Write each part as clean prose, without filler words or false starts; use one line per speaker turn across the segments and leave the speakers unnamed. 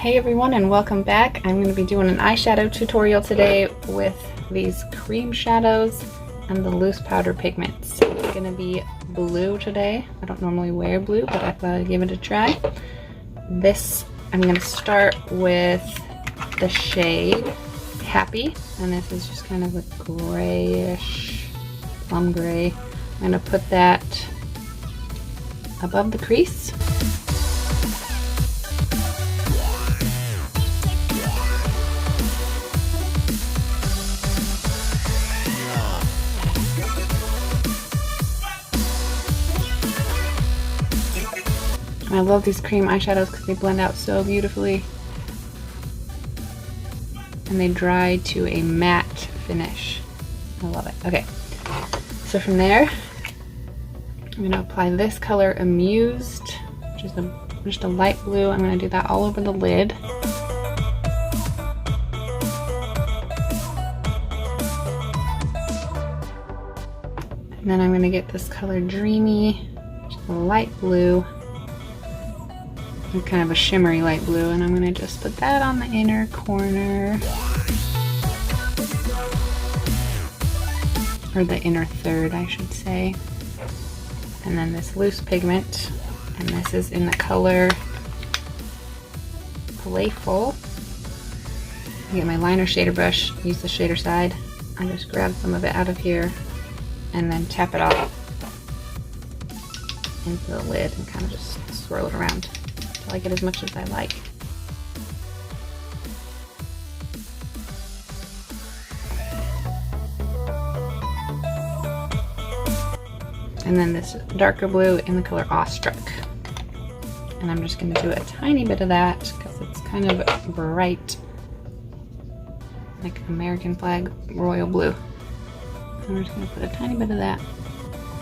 Hey everyone, and welcome back. I'm going to be doing an eyeshadow tutorial today with these cream shadows and the loose powder pigments. It's going to be blue today. I don't normally wear blue, but I thought I'd give it a try. I'm going to start with the shade Happy, and this is just kind of a grayish, plum gray. I'm going to put that above the crease. I love these cream eyeshadows because they blend out so beautifully and they dry to a matte finish. I love it. Okay, so from there I'm going to apply this color Amused, which is just a light blue. I'm going to do that all over the lid. And then I'm going to get this color Dreamy, which is a light blue. Kind of a shimmery light blue, and I'm going to just put that on the inner corner, or the inner third I should say. And then this loose pigment, and this is in the color Playful. I get my liner shader brush, use the shader side. I just grab some of it out of here and then tap it off into the lid and kind of just swirl it around. I like it as much as I like. And then this darker blue in the color Awestruck. And I'm just going to do a tiny bit of that because it's kind of bright, like American flag royal blue. I'm just going to put a tiny bit of that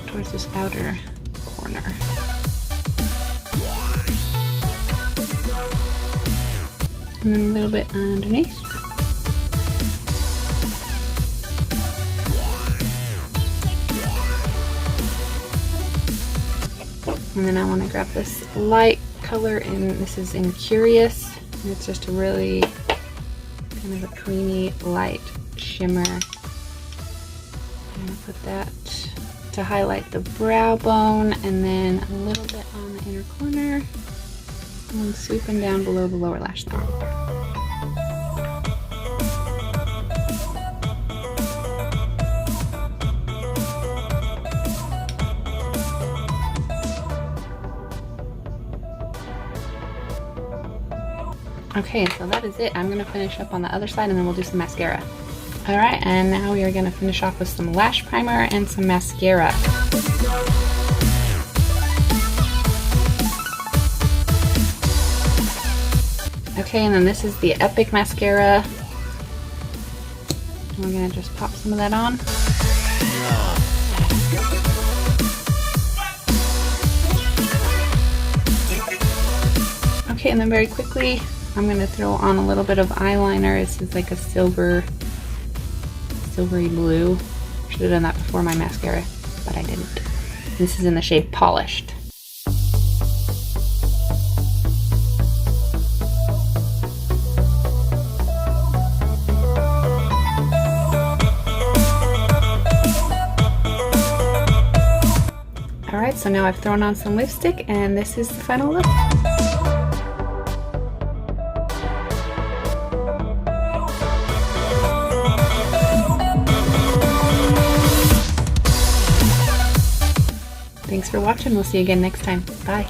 towards this outer corner. And then a little bit underneath. And then I want to grab this light color, and this is in Curious. And it's just a really kind of a creamy light shimmer. I'm going to put that to highlight the brow bone, and then a little bit on the inner corner. And then sweeping down below the lower lash line. Okay, so that is it. I'm going to finish up on the other side and then we'll do some mascara. Alright, and now we are going to finish off with some lash primer and some mascara. Okay, and then this is the Epic mascara. And we're gonna just pop some of that on. Okay, and then very quickly, I'm gonna throw on a little bit of eyeliner. This is like a silvery blue. Should have done that before my mascara, but I didn't. This is in the shade Polished. Alright, so now I've thrown on some lipstick, and this is the final look. Thanks for watching. We'll see you again next time. Bye.